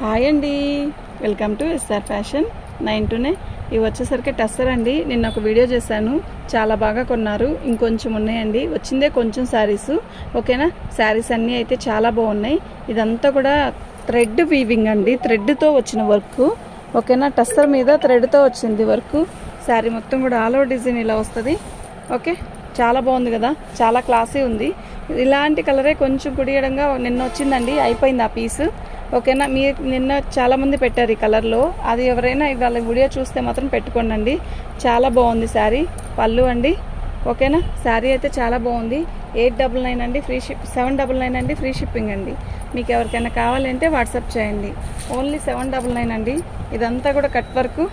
Hi అండి, welcome to SR fashion 9 to 9. ఇవి వచ్చేసరికి టస్సర్ అండి. నిన్న ఒక వీడియో చేశాను, చాలా బాగా కొన్నారు. ఇంకొంచెం ఉన్నాయండి, వచ్చిందే కొంచెం శారీస్. ఓకేనా, శారీస్ అన్నీ అయితే చాలా బాగున్నాయి. ఇదంతా కూడా థ్రెడ్ వీవింగ్ అండి, థ్రెడ్తో వచ్చిన వర్క్. ఓకేనా, టస్సర్ మీద థ్రెడ్తో వచ్చింది వర్క్. శారీ మొత్తం కూడా ఆల్ ఓవర్ డిజైన్ ఇలా వస్తుంది. ఓకే, చాలా బాగుంది కదా, చాలా క్లాసీ ఉంది. ఇలాంటి కలరే కొంచెం కుడియడంగా నిన్న వచ్చిందండి, అయిపోయింది ఆ పీస్. ఓకేనా, మీరు నిన్న చాలామంది పెట్టారు ఈ కలర్లో. అది ఎవరైనా ఇవాళ వీడియో చూస్తే మాత్రం పెట్టుకోండి. చాలా బాగుంది శారీ. పళ్ళు అండి. ఓకేనా, శారీ అయితే చాలా బాగుంది. 899 అండి ఫ్రీ షిప్, 799 అండి ఫ్రీ షిప్పింగ్ అండి. మీకు ఎవరికైనా కావాలంటే వాట్సాప్ చేయండి. ఓన్లీ 799 అండి. ఇదంతా కూడా కట్ వర్క్.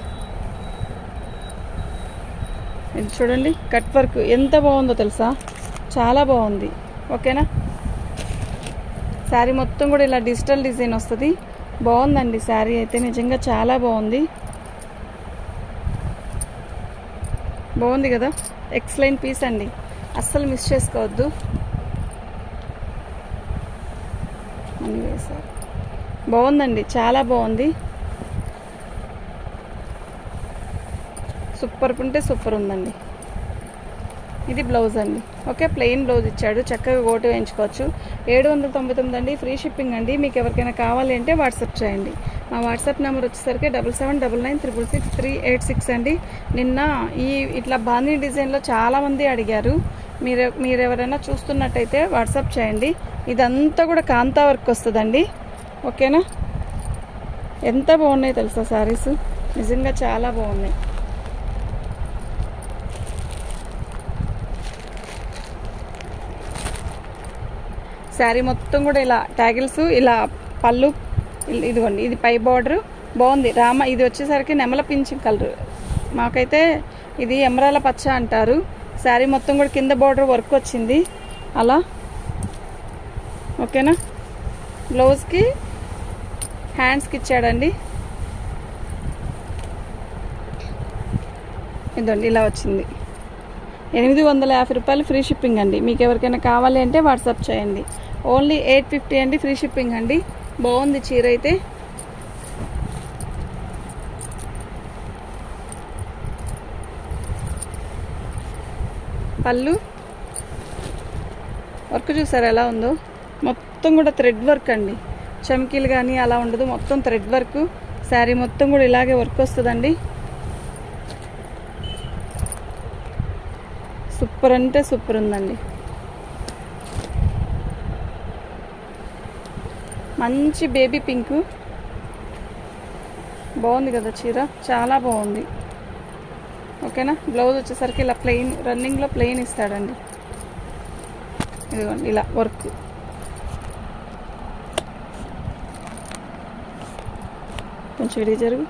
ఇది చూడండి, కట్ వర్క్ ఎంత బాగుందో తెలుసా, చాలా బాగుంది. ఓకేనా, శారీ మొత్తం కూడా ఇలా డిజిటల్ డిజైన్ వస్తుంది. బాగుందండి శారీ అయితే, నిజంగా చాలా బాగుంది. బాగుంది కదా, ఎక్సలెంట్ పీస్ అండి, అస్సలు మిస్ చేసుకోవద్దు. మనీ వేసారు, బాగుందండి, చాలా బాగుంది. సూపర్ ఉంటే సూపర్ ఉందండి. ఇది బ్లౌజ్ అండి. ఓకే, ప్లెయిన్ బ్లౌజ్ ఇచ్చాడు, చక్కగా గోటు వేయించుకోవచ్చు. 799 అండి ఫ్రీ షిప్పింగ్ అండి. మీకు ఎవరికైనా కావాలి అంటే వాట్సాప్ చేయండి. మా వాట్సాప్ నెంబర్ వచ్చేసరికి 7799966386 అండి. నిన్న ఈ ఇట్లా బాందీ డిజైన్లో చాలామంది అడిగారు. మీరు ఎవరైనా చూస్తున్నట్టయితే వాట్సాప్ చేయండి. ఇదంతా కూడా కాంతా వర్క్ వస్తుందండి. ఓకేనా, ఎంత బాగున్నాయి తెలుసా శారీస్, నిజంగా చాలా బాగున్నాయి. శారీ మొత్తం కూడా ఇలా ట్యాగిల్స్, ఇలా పళ్ళు, ఇదిగోండి ఇది పై బార్డర్ బాగుంది. ఇది వచ్చేసరికి నెమల పింఛన్ కలర్, మాకైతే ఇది ఎమరాల పచ్చ అంటారు. శారీ మొత్తం కూడా కింద బార్డర్ వర్క్ వచ్చింది అలా. ఓకేనా, బ్లౌజ్కి హ్యాండ్స్కి ఇచ్చాడండి. ఇదండి ఇలా వచ్చింది. 850 రూపాయలు ఫ్రీ షిప్పింగ్ అండి. మీకు ఎవరికైనా కావాలి అంటే వాట్సాప్ చేయండి. ఓన్లీ 850 అండి ఫ్రీ షిప్పింగ్ అండి. బాగుంది చీర అయితే. పళ్ళు వర్క్ చూసారు ఎలా ఉందో, మొత్తం కూడా థ్రెడ్ వర్క్ అండి. చమ్కీలు కానీ అలా ఉండదు, మొత్తం థ్రెడ్ వర్క్. శారీ మొత్తం కూడా ఇలాగే వర్క్ వస్తుందండి. సూపర్ అంటే సూపర్ ఉందండి. మంచి బేబీ పింక్, బాగుంది కదా చీర, చాలా బాగుంది. ఓకేనా, బ్లౌజ్ వచ్చేసరికి ఇలా ప్లెయిన్, రన్నింగ్లో ప్లెయిన్ ఇస్తాడండి. ఇదిగోండి ఇలా వర్క్. కొంచెం విడిగి జరుగు.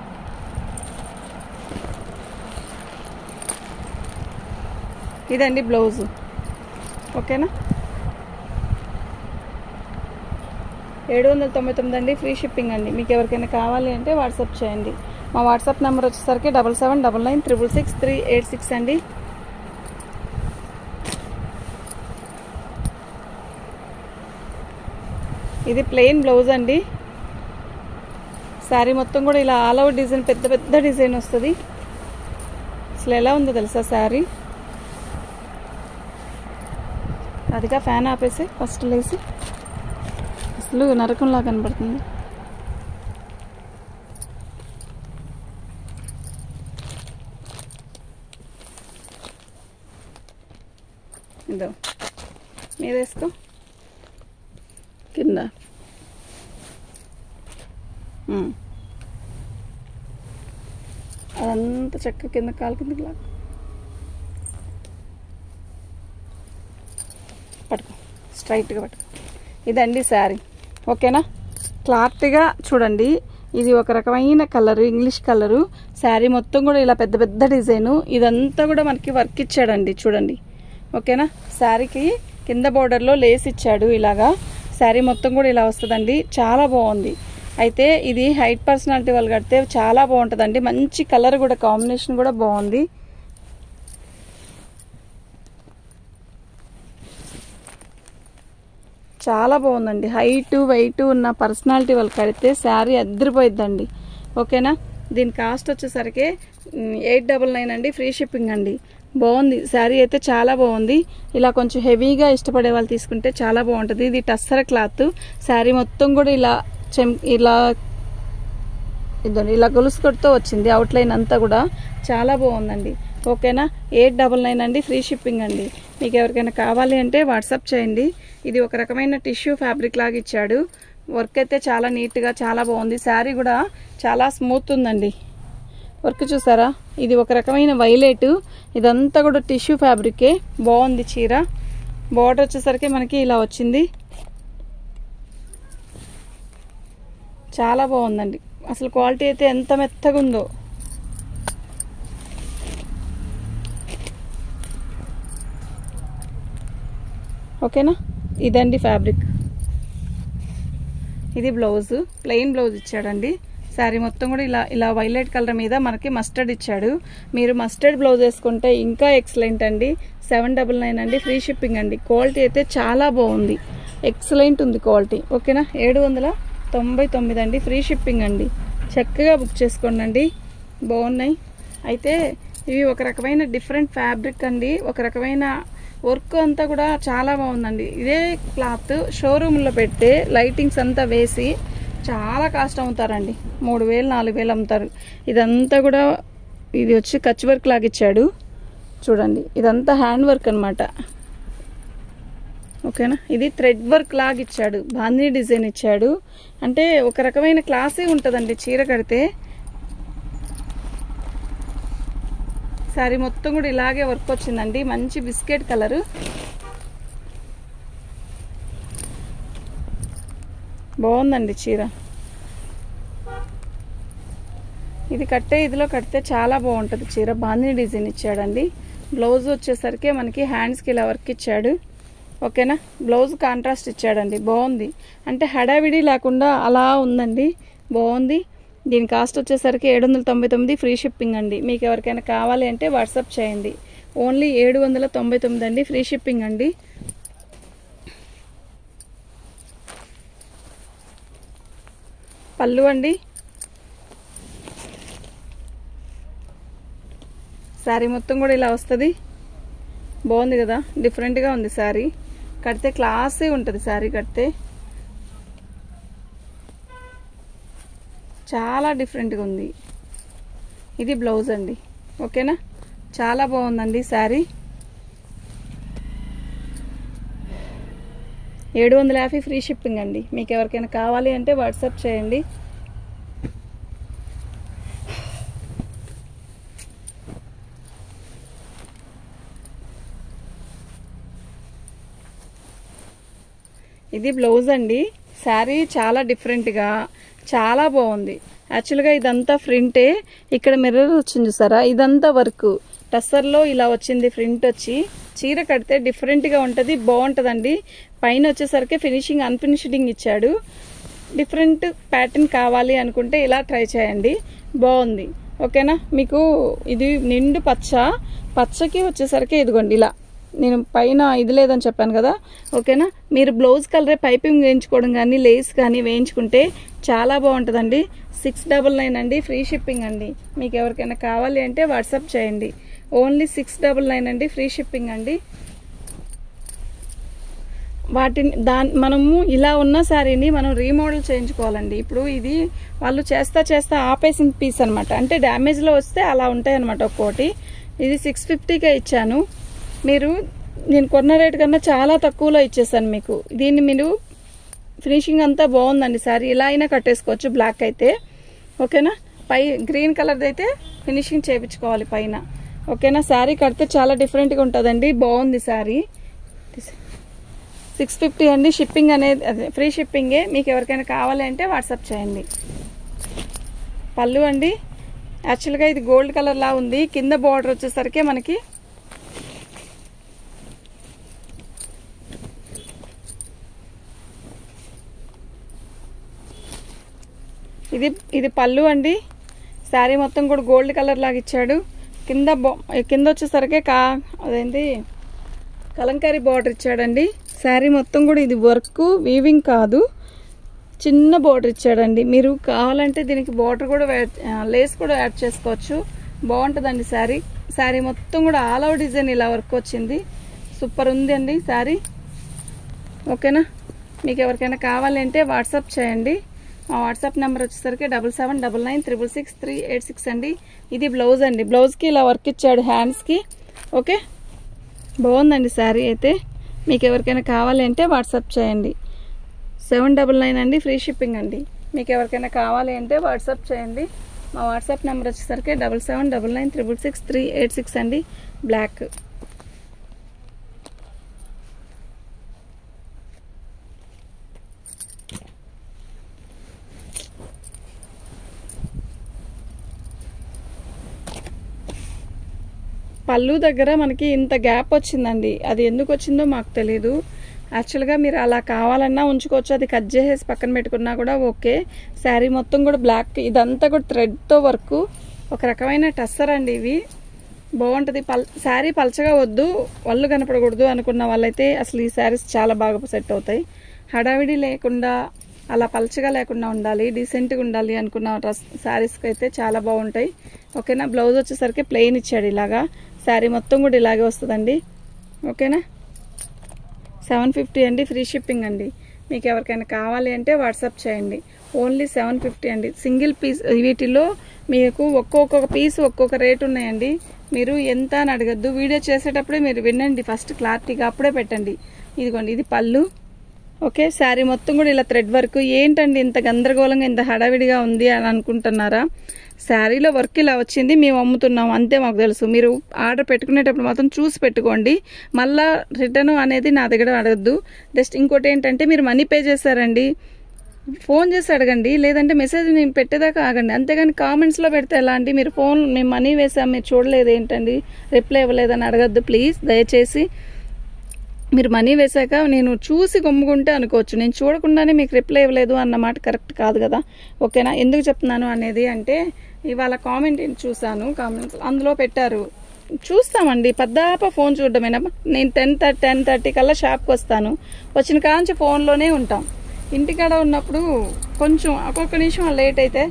ఇదండి బ్లౌజ్. ఓకేనా, 799 అండి ఫ్రీ షిప్పింగ్ అండి. మీకు ఎవరికైనా కావాలి అంటే వాట్సాప్ చేయండి. మా వాట్సాప్ నెంబర్ వచ్చేసరికి 7799966386 అండి. ఇది ప్లెయిన్ బ్లౌజ్ అండి. శారీ మొత్తం కూడా ఇలా ఆల్ ఓవర్ డిజైన్, పెద్ద పెద్ద డిజైన్ వస్తుంది. అసలు ఎలా ఉందో తెలుసా శారీ. అదిగా ఫ్యాన్ ఆపేసి ఫస్ట్ లేసి, అసలు నరకంలా కనబడుతుంది. ఇదో మీద వేసుకో కింద. అదంతా చక్కగా కింద, కాలు కిందకి లాగా పట్టుకో, స్ట్రైట్గా పట్టుకో. ఇదండి శారీ. ఓకేనా, క్లారిటీగా చూడండి. ఇది ఒక రకమైన కలరు, ఇంగ్లీష్ కలరు. శారీ మొత్తం కూడా ఇలా పెద్ద పెద్ద డిజైను. ఇదంతా కూడా మనకి వర్క్ ఇచ్చాడండి, చూడండి. ఓకేనా, శారీకి కింద బోర్డర్లో లేస్ ఇచ్చాడు ఇలాగా. శారీ మొత్తం కూడా ఇలా వస్తుందండి, చాలా బాగుంది. అయితే ఇది హైట్ పర్సనాలిటీ వాళ్ళు కడితే చాలా బాగుంటుందండి. మంచి కలర్ కూడా, కాంబినేషన్ కూడా బాగుంది. చాలా బాగుందండి. హైట్ వెయిట్ ఉన్న పర్సనాలిటీ వాళ్ళు కడితే శారీ అద్దరిపోయిద్దండి. ఓకేనా. దీని కాస్ట్ వచ్చేసరికి 899 అండి, ఫ్రీ షిప్పింగ్ అండి. బాగుంది శారీ అయితే, చాలా బాగుంది. ఇలా కొంచెం హెవీగా ఇష్టపడే వాళ్ళు తీసుకుంటే చాలా బాగుంటుంది. ఇది టస్సర్ క్లాత్. శారీ మొత్తం కూడా ఇలా గొలుసు కొట్టుతో వచ్చింది. అవుట్లైన్ అంతా కూడా చాలా బాగుందండి. ఓకేనా. 899 అండి, ఫ్రీ షిప్పింగ్ అండి. మీకు ఎవరికైనా కావాలి అంటే వాట్సాప్ చేయండి. ఇది ఒక రకమైన టిష్యూ ఫ్యాబ్రిక్ లాగా ఇచ్చాడు. వర్క్ అయితే చాలా నీట్గా చాలా బాగుంది. శారీ కూడా చాలా స్మూత్ ఉందండి. వర్క్ చూసారా, ఇది ఒక రకమైన వైలెట్. ఇదంతా కూడా టిష్యూ ఫ్యాబ్రికే. బాగుంది చీర. బార్డర్ వచ్చేసరికి మనకి ఇలా వచ్చింది. చాలా బాగుందండి. అసలు క్వాలిటీ అయితే ఎంత మెత్తగా ఉందో. ఓకేనా. ఇదండి ఫ్యాబ్రిక్. ఇది బ్లౌజ్, ప్లెయిన్ బ్లౌజ్ ఇచ్చాడండి. శారీ మొత్తం కూడా ఇలా వైలెట్ కలర్ మీద మనకి మస్టర్డ్ ఇచ్చాడు. మీరు మస్టర్డ్ బ్లౌజ్ వేసుకుంటే ఇంకా ఎక్సలెంట్ అండి. 799 అండి, ఫ్రీ షిప్పింగ్ అండి. క్వాలిటీ అయితే చాలా బాగుంది, ఎక్సలెంట్ ఉంది క్వాలిటీ. ఓకేనా. 799 అండి, ఫ్రీ షిప్పింగ్ అండి. చక్కగా బుక్ చేసుకోండి, బాగున్నాయి. అయితే ఇవి ఒక రకమైన డిఫరెంట్ ఫ్యాబ్రిక్ అండి. ఒక రకమైన వర్క్ అంతా కూడా చాలా బాగుందండి. ఇదే క్లాత్ షోరూంలో పెడితే లైటింగ్స్ అంతా వేసి చాలా కాస్ట్ అమ్ముతారండి. 3000 4000 అమ్ముతారు. ఇదంతా కూడా ఇది వచ్చి కచ్ వర్క్ లాగా ఇచ్చాడు చూడండి. ఇదంతా హ్యాండ్ వర్క్ అనమాట. ఓకేనా. ఇది థ్రెడ్ వర్క్ లాగా ఇచ్చాడు, బాందిని డిజైన్ ఇచ్చాడు. అంటే ఒక రకమైన క్లాసే ఉంటుందండి చీర కడితే. శారీ మొత్తం కూడా ఇలాగే వర్క్ వచ్చిందండి. మంచి బిస్కెట్ కలరు. బాగుందండి చీర. ఇది ఇదిలో కడితే చాలా బాగుంటుంది చీర. బాందిని డిజైన్ ఇచ్చాడండి. బ్లౌజ్ వచ్చేసరికి మనకి హ్యాండ్స్కి ఇలా వర్క్ ఇచ్చాడు. ఓకేనా. బ్లౌజ్ కాంట్రాస్ట్ ఇచ్చాడండి. బాగుంది, అంటే హడావిడి లేకుండా అలా ఉందండి. బాగుంది. దీని కాస్ట్ వచ్చేసరికి 799, ఫ్రీ షిప్పింగ్ అండి. మీకు ఎవరికైనా కావాలి అంటే వాట్సాప్ చేయండి. ఓన్లీ 799 అండి, ఫ్రీ షిప్పింగ్ అండి. పళ్ళు అండి. శారీ మొత్తం కూడా ఇలా వస్తుంది. బాగుంది కదా, డిఫరెంట్గా ఉంది శారీ. కడితే క్లాసే ఉంటుంది శారీ కడితే. చాలా డిఫరెంట్గా ఉంది. ఇది బ్లౌజ్ అండి. ఓకేనా. చాలా బాగుందండి శారీ. 750 ఫ్రీ షిప్పింగ్ అండి. మీకు ఎవరికైనా కావాలి అంటే వాట్సాప్ చేయండి. ఇది బ్లౌజ్ అండి. శారీ చాలా డిఫరెంట్గా చాలా బాగుంది. యాక్చువల్గా ఇదంతా ఫ్రింటే. ఇక్కడ మిర్రర్ వచ్చింది చూసారా, ఇదంతా వర్క్. టస్సర్లో ఇలా వచ్చింది ఫ్రింట్ వచ్చి. చీర కడితే డిఫరెంట్గా ఉంటుంది, బాగుంటుందండి. పైన వచ్చేసరికి ఫినిషింగ్ అన్ఫినిషింగ్ ఇచ్చాడు. డిఫరెంట్ ప్యాటర్న్ కావాలి అనుకుంటే ఇలా ట్రై చేయండి, బాగుంది. ఓకేనా. మీకు ఇది నిండు పచ్చకి వచ్చేసరికి ఇదిగోండి ఇలా నేను పైన ఇది లేదని చెప్పాను కదా. ఓకేనా. మీరు బ్లౌజ్ కలరే పైపింగ్ వేయించుకోవడం కానీ లేస్ కానీ వేయించుకుంటే చాలా బాగుంటుందండి. 699 అండి, ఫ్రీ షిప్పింగ్ అండి. మీకు ఎవరికైనా కావాలి అంటే వాట్సాప్ చేయండి. ఓన్లీ 699 అండి, ఫ్రీ షిప్పింగ్ అండి. మనము ఇలా ఉన్న శారీని మనం రీమోడల్ చేయించుకోవాలండి. ఇప్పుడు ఇది వాళ్ళు చేస్తా ఆపేసిన పీస్ అనమాట. అంటే డ్యామేజ్లో వస్తే అలా ఉంటాయి అనమాట. ఒక్కోటి ఇది 650కే ఇచ్చాను. నేను కొన్న రేట్ కన్నా చాలా తక్కువలో ఇచ్చేసాను మీకు. దీన్ని మీరు ఫినిషింగ్ అంతా బాగుందండి. శారీ ఇలా అయినా కట్టేసుకోవచ్చు బ్లాక్ అయితే. ఓకేనా. గ్రీన్ కలర్ది అయితే ఫినిషింగ్ చేయించుకోవాలి పైన. ఓకేనా. శారీ కడితే చాలా డిఫరెంట్గా ఉంటుందండి, బాగుంది శారీ. 650 అండి. షిప్పింగ్ అనేది అదే ఫ్రీ షిప్పింగే. మీకు ఎవరికైనా కావాలి అంటే వాట్సాప్ చేయండి. పళ్ళు అండి. యాక్చువల్గా ఇది గోల్డ్ కలర్ లా ఉంది. కింద బార్డర్ వచ్చేసరికి మనకి ఇది పళ్ళు అండి. శారీ మొత్తం కూడా గోల్డ్ కలర్ లాగా ఇచ్చాడు. కింద వచ్చేసరికి అదేంటి కలంకారీ బార్డర్ ఇచ్చాడండి. శారీ మొత్తం కూడా ఇది వర్క్ వీవింగ్ కాదు, చిన్న బోర్డర్ ఇచ్చాడండి. మీరు కావాలంటే దీనికి బోర్డర్ కూడా లేస్ కూడా యాడ్ చేసుకోవచ్చు, బాగుంటుందండి శారీ. శారీ మొత్తం కూడా ఆల్ ఓవర్ డిజైన్ ఇలా వర్క్ వచ్చింది, సూపర్ ఉంది అండి శారీ. ఓకేనా, మీకు ఎవరికైనా కావాలి అంటే వాట్సాప్ చేయండి. మా వాట్సాప్ నెంబర్ వచ్చేసరికి 7799966386 అండి. ఇది బ్లౌజ్ అండి, బ్లౌజ్కి ఇలా వర్క్ ఇచ్చాడు హ్యాండ్స్కి. ఓకే, బాగుందండి శారీ అయితే. మీకు ఎవరికైనా కావాలి అంటే వాట్సాప్ చేయండి. 799 అండి, ఫ్రీ షిప్పింగ్ అండి. మీకు ఎవరికైనా కావాలి అంటే వాట్సాప్ చేయండి. మా వాట్సాప్ నెంబర్ వచ్చేసరికి 7799966386 అండి. బ్లాక్ పళ్ళు దగ్గర మనకి ఇంత గ్యాప్ వచ్చిందండి, అది ఎందుకు వచ్చిందో మాకు తెలీదు. యాక్చువల్గా మీరు అలా కావాలన్నా ఉంచుకోవచ్చు, అది కట్ చేసేసి పక్కన పెట్టుకున్నా కూడా ఓకే. శారీ మొత్తం కూడా బ్లాక్, ఇదంతా కూడా థ్రెడ్తో వర్క్, ఒక రకమైన టస్సర్ అండి. ఇవి బాగుంటుంది. శారీ పలచగా వద్దు, వాళ్ళు కనపడకూడదు అనుకున్న వాళ్ళైతే అసలు ఈ శారీస్ చాలా బాగా సెట్ అవుతాయి. హడావిడి లేకుండా అలా పలచగా లేకుండా ఉండాలి, డీసెంట్గా ఉండాలి అనుకున్న శారీస్కి అయితే చాలా బాగుంటాయి. ఓకేనా, బ్లౌజ్ వచ్చేసరికి ప్లెయిన్ ఇచ్చాడు ఇలాగా, శారీ మొత్తం కూడా ఇలాగే వస్తుందండి. ఓకేనా, 750 అండి, ఫ్రీ షిప్పింగ్ అండి. మీకు ఎవరికైనా కావాలి అంటే వాట్సాప్ చేయండి. ఓన్లీ 750 అండి. సింగిల్ పీస్, వీటిలో మీకు ఒక్కొక్క పీస్ ఒక్కొక్క రేట్ ఉన్నాయండి. మీరు ఎంత అని అడగద్దు, వీడియో చేసేటప్పుడే మీరు వినండి ఫస్ట్ క్లారిటీగా, అప్పుడే పెట్టండి. ఇదిగోండి, ఇది పళ్ళు. ఓకే, శారీ మొత్తం కూడా ఇలా థ్రెడ్ వర్క్. ఏంటండి ఇంత గందరగోళంగా ఇంత హడావిడిగా ఉంది అని అనుకుంటున్నారా? శారీలో వర్క్ ఇలా వచ్చింది, మేము అమ్ముతున్నాం అంతే, మాకు తెలుసు. మీరు ఆర్డర్ పెట్టుకునేటప్పుడు మాత్రం చూసి పెట్టుకోండి, మళ్ళా రిటర్న్ అనేది నా దగ్గర అడగద్దు. జస్ట్ ఇంకోటి ఏంటంటే, మీరు మనీ పే చేశారండి, ఫోన్ చేసి అడగండి, లేదంటే మెసేజ్ నేను పెట్టేదాకా ఆగండి. అంతేగాని కామెంట్స్లో పెడితే ఎలా అండి? మీరు ఫోన్, మేము మనీ వేసాం మీరు చూడలేదు ఏంటండి, రిప్లై ఇవ్వలేదని అడగద్దు ప్లీజ్. దయచేసి మీరు మనీ వేశాక నేను చూసి గమ్ముకుంటే అనుకోవచ్చు, నేను చూడకుండానే మీకు రిప్లై ఇవ్వలేదు అన్నమాట కరెక్ట్ కాదు కదా. ఓకేనా, ఎందుకు చెప్తున్నాను అనేది అంటే, ఇవాళ కామెంట్ చూసాను, కామెంట్స్ అందులో పెట్టారు, చూస్తామండి పద్దాప ఫోన్ చూడడమేనా. నేను 10:30 కల్లా షాప్కి వస్తాను, వచ్చిన కాంచి ఫోన్లోనే ఉంటాం. ఇంటికాడ ఉన్నప్పుడు కొంచెం ఒక్కొక్క నిమిషం లేట్ అయితే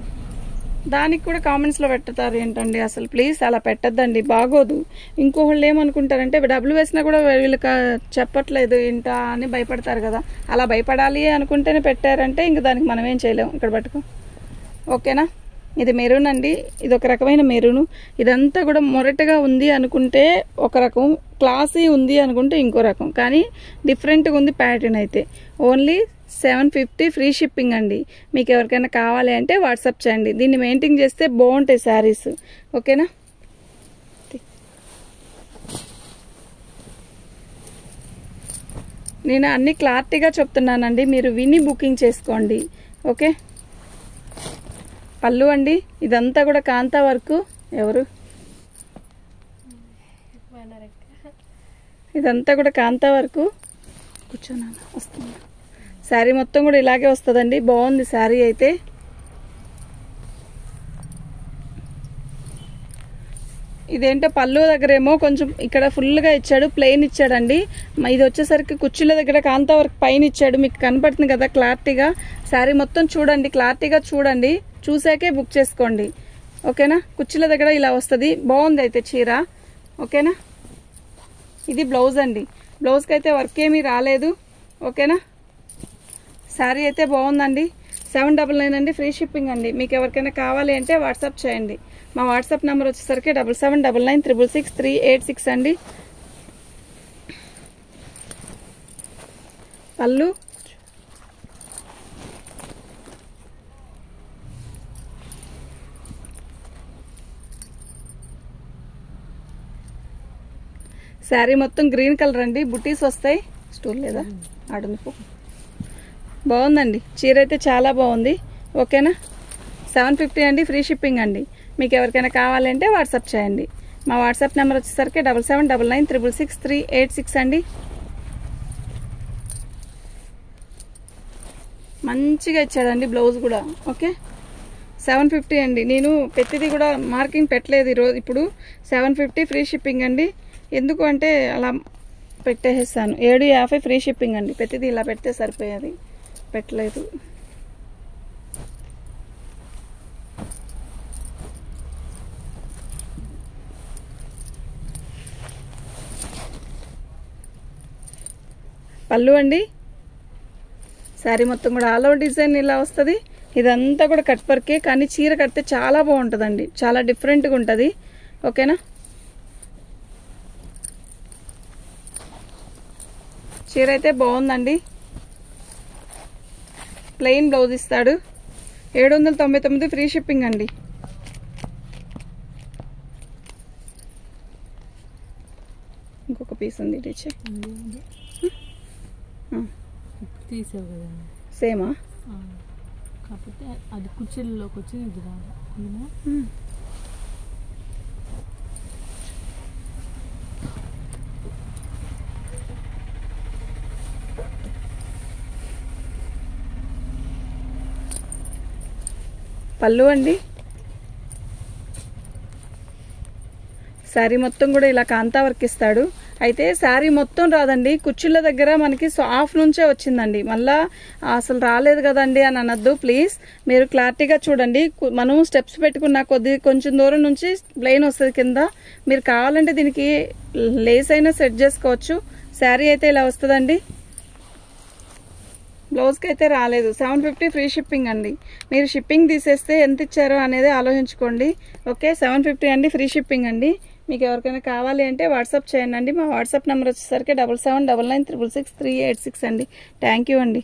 దానికి కూడా కామెంట్స్లో పెడతారు ఏంటండి, అసలు ప్లీజ్ అలా పెట్టద్దండి, బాగోదు. ఇంకోళ్ళు ఏమనుకుంటారంటే డబ్బులు వేసినా కూడా వీళ్ళకి చెప్పట్లేదు ఏంటా అని భయపడతారు కదా. అలా భయపడాలి అనుకుంటేనే పెట్టారంటే ఇంక దానికి మనం ఏం చేయలేము. ఇక్కడ పట్టుకో. ఓకేనా, ఇది మెరూన్ అండి, ఇది ఒక రకమైన మెరూను. ఇదంతా కూడా మొరటగా ఉంది అనుకుంటే ఒక రకం, క్లాసీ ఉంది అనుకుంటే ఇంకో రకం, కానీ డిఫరెంట్గా ఉంది ప్యాటర్న్ అయితే. ఓన్లీ 750 ఫ్రీ షిప్పింగ్ అండి. మీకు ఎవరికైనా కావాలి అంటే వాట్సాప్ చేయండి. దీన్ని మెయింటైన్ చేస్తే బాగుంటాయి శారీస్. ఓకేనా, నేను అన్ని క్లారిటీగా చెప్తున్నానండి, మీరు విని బుకింగ్ చేసుకోండి. ఓకే, పళ్ళు అండి, ఇదంతా కూడా కాంతా వర్క్. ఎవరు ఇదంతా కూడా కాంతా వర్క్. కూర్చోనా, వస్తుంది. శారీ మొత్తం కూడా ఇలాగే వస్తుందండి, బాగుంది శారీ అయితే. ఇదేంటో పళ్ళు దగ్గరేమో కొంచెం ఇక్కడ ఫుల్గా ఇచ్చాడు, ప్లెయిన్ ఇచ్చాడండి. ఇది వచ్చేసరికి కుర్చీల దగ్గర కాంతా వర్క్ పైన ఇచ్చాడు, మీకు కనపడుతుంది కదా క్లారిటీగా. శారీ మొత్తం చూడండి, క్లారిటీగా చూడండి, చూసాకే బుక్ చేసుకోండి. ఓకేనా, కుర్చీల దగ్గర ఇలా వస్తుంది, బాగుంది అయితే చీర. ఓకేనా, ఇది బ్లౌజ్ అండి, బ్లౌజ్కి అయితే వర్క్ ఏమీ రాలేదు. ఓకేనా, శారీ అయితే బాగుందండి. 799 అండి, ఫ్రీ షిప్పింగ్ అండి. మీకు ఎవరికైనా కావాలి అంటే వాట్సాప్ చేయండి. మా వాట్సాప్ నెంబర్ వచ్చేసరికి 7799966386 అండి. పళ్ళు శారీ మొత్తం గ్రీన్ కలర్ అండి, బుటీస్ వస్తాయి. స్టూల్ లేదా ఆడునుకో, బాగుందండి చీర అయితే చాలా బాగుంది. ఓకేనా, 750 అండి, ఫ్రీ షిప్పింగ్ అండి. మీకు ఎవరికైనా కావాలంటే వాట్సాప్ చేయండి. మా వాట్సాప్ నెంబర్ వచ్చేసరికి 7799966386 అండి. మంచిగా ఇచ్చాడండి బ్లౌజ్ కూడా. ఓకే, 750 అండి. నేను ప్రతిదీ కూడా మార్కింగ్ పెట్టలేదు ఈరోజు. ఇప్పుడు 750 ఫ్రీ షిప్పింగ్ అండి. ఎందుకు అంటే అలా పెట్టేసాను. 750 ఫ్రీ షిప్పింగ్ అండి. ప్రతిదీ ఇలా పెడితే సరిపోయేది, పెట్టలేదు. పళ్ళు అండి, శారీ మొత్తం కూడా ఆల్ ఓవర్ డిజైన్ ఇలా వస్తుంది. ఇదంతా కూడా కట్ వర్కే, కానీ చీర కడితే చాలా బాగుంటుందండి, చాలా డిఫరెంట్గా ఉంటుంది. ఓకేనా, చీర అయితే బాగుందండి. ప్లెయిన్ బ్లౌజ్ ఇస్తాడు. 799 ఫ్రీ షిప్పింగ్ అండి. ఇంకొక పీస్ ఉంది, ఇచ్చే తీసావు కదా, సేమా? కాకపోతే అది కుర్చీల్లోకి వచ్చి ఇది రాదు. పళ్ళు అండి, శారీ మొత్తం కూడా ఇలా కాంతా వర్క్ ఇస్తాడు. అయితే శారీ మొత్తం రాదండి, కుర్చీల దగ్గర మనకి హాఫ్ నుంచే వచ్చిందండి. మళ్ళా అసలు రాలేదు కదండి అని అనొద్దు ప్లీజ్. మీరు క్లారిటీగా చూడండి. మనం స్టెప్స్ పెట్టుకున్న కొంచెం దూరం నుంచి ప్లెయిన్ వస్తుంది కింద. మీరు కావాలంటే దీనికి లేస్ అయినా సెట్ చేసుకోవచ్చు. శారీ అయితే ఇలా వస్తుందండి. బ్లౌజ్కి అయితే రాలేదు. 750 ఫ్రీ షిప్పింగ్ అండి. మీరు షిప్పింగ్ తీసేస్తే ఎంత ఇచ్చారో అనేది ఆలోచించుకోండి. ఓకే, 750 అండి, ఫ్రీ షిప్పింగ్ అండి. మీకు ఎవరికైనా కావాలి అంటే వాట్సాప్ చేయండి. మా వాట్సాప్ నెంబర్ వచ్చేసరికి 7799966386 అండి. థ్యాంక్ యూ అండి.